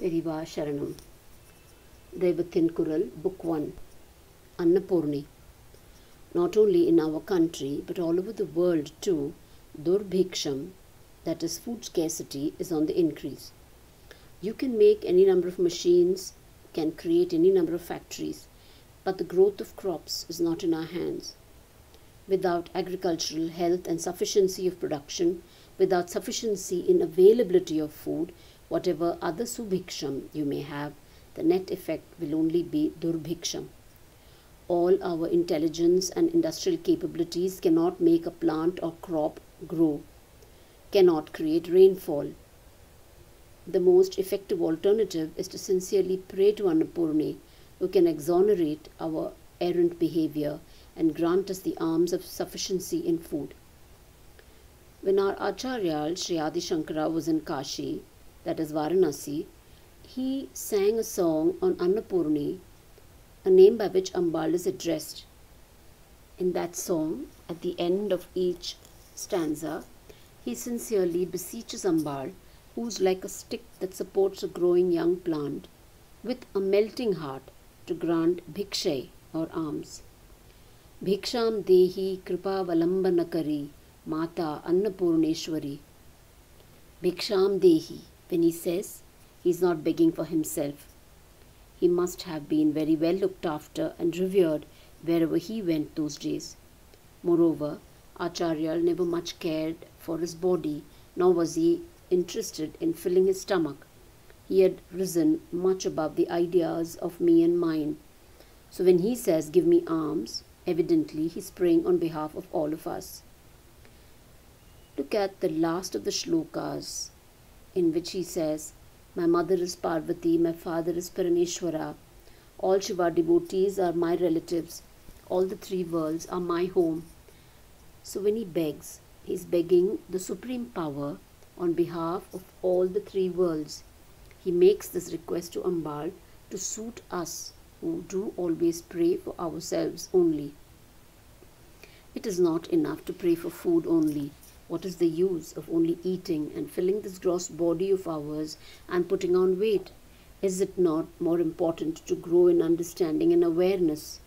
Periva Sharanam. Devathinkural, Book 1. Annapurni. Not only in our country but all over the world too, Durbhiksham, that is food scarcity, is on the increase. You can make any number of machines, can create any number of factories, but the growth of crops is not in our hands. Without agricultural health and sufficiency of production, without sufficiency in availability of food, whatever other subhiksham you may have, the net effect will only be durbhiksham. All our intelligence and industrial capabilities cannot make a plant or crop grow, cannot create rainfall. The most effective alternative is to sincerely pray to Annapurni, who can exonerate our errant behavior and grant us the alms of sufficiency in food. When our Acharya Sri Adi Shankara was in Kashi, that is Varanasi, he sang a song on Annapurni, a name by which Ambal is addressed. In that song, at the end of each stanza, he sincerely beseeches Ambal, who is like a stick that supports a growing young plant, with a melting heart to grant bhikshay or alms. Bhiksham dehi kripa valambanakari mata Annapurneshwari. Bhiksham dehi, when he says, he is not begging for himself. He must have been very well looked after and revered wherever he went those days. Moreover, Acharya never much cared for his body, nor was he interested in filling his stomach. He had risen much above the ideas of me and mine. So when he says, "Give me alms," evidently he is praying on behalf of all of us. Look at the last of the shlokas, in which he says, "My mother is Parvati, my father is Parameshwara. All Shiva devotees are my relatives. All the three worlds are my home." So when he begs, he is begging the supreme power on behalf of all the three worlds. He makes this request to Ambal to suit us who do always pray for ourselves only. It is not enough to pray for food only. What is the use of only eating and filling this gross body of ours and putting on weight? Is it not more important to grow in understanding and awareness?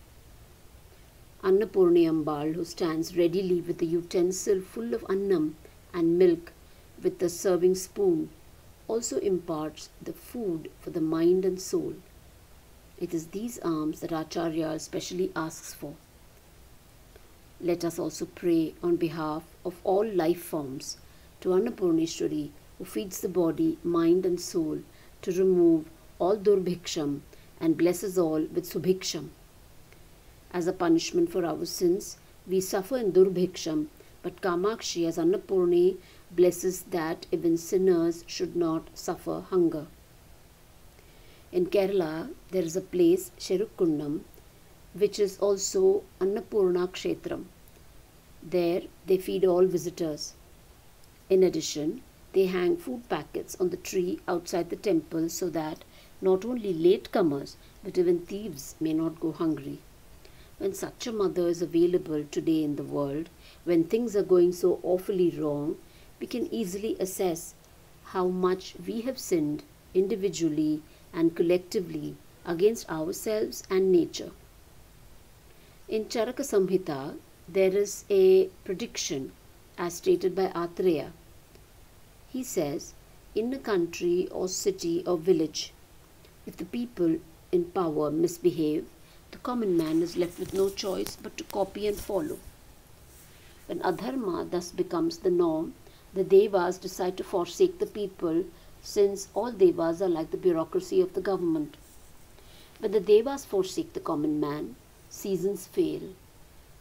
Annapurni Ambal, who stands readily with the utensil full of annam and milk with the serving spoon, also imparts the food for the mind and soul. It is these alms that Acharya especially asks for. Let us also pray on behalf of all life forms to Annapurneshwari, who feeds the body, mind and soul, to remove all durbhiksham and blesses all with subhiksham. As a punishment for our sins, we suffer in durbhiksham, but Kamakshi as Annapurni blesses that even sinners should not suffer hunger. In Kerala, there is a place, Sherukundam, which is also Annapurna Kshetram. There they feed all visitors. In addition, they hang food packets on the tree outside the temple so that not only latecomers but even thieves may not go hungry. When such a mother is available today in the world, when things are going so awfully wrong, we can easily assess how much we have sinned individually and collectively against ourselves and nature. In Charaka Samhita, there is a prediction as stated by Atreya. He says, in a country or city or village, if the people in power misbehave, the common man is left with no choice but to copy and follow. When adharma thus becomes the norm, the devas decide to forsake the people, since all devas are like the bureaucracy of the government. When the devas forsake the common man, seasons fail.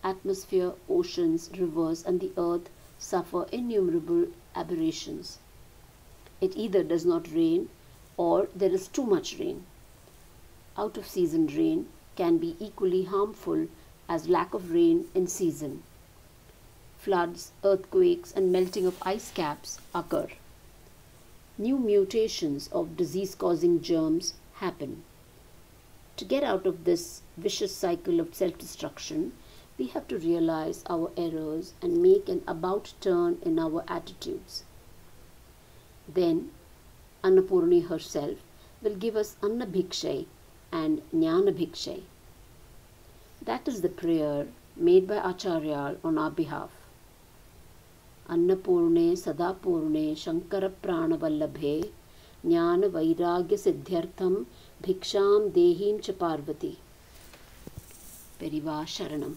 Atmosphere, oceans, rivers and the earth suffer innumerable aberrations. It either does not rain or there is too much rain. Out of season rain can be equally harmful as lack of rain in season. Floods, earthquakes and melting of ice caps occur. New mutations of disease-causing germs happen. To get out of this vicious cycle of self-destruction, we have to realize our errors and make an about turn in our attitudes. Then Annapurni herself will give us Anna Bhikshay and Jnana Bhikshay. That is the prayer made by Acharya on our behalf. Annapurne Sadapurne Shankara Pranavallabhe Jnana Vairagya Siddhyartham Bhiksham Dehim Cha Parvati. Periva Sharanam.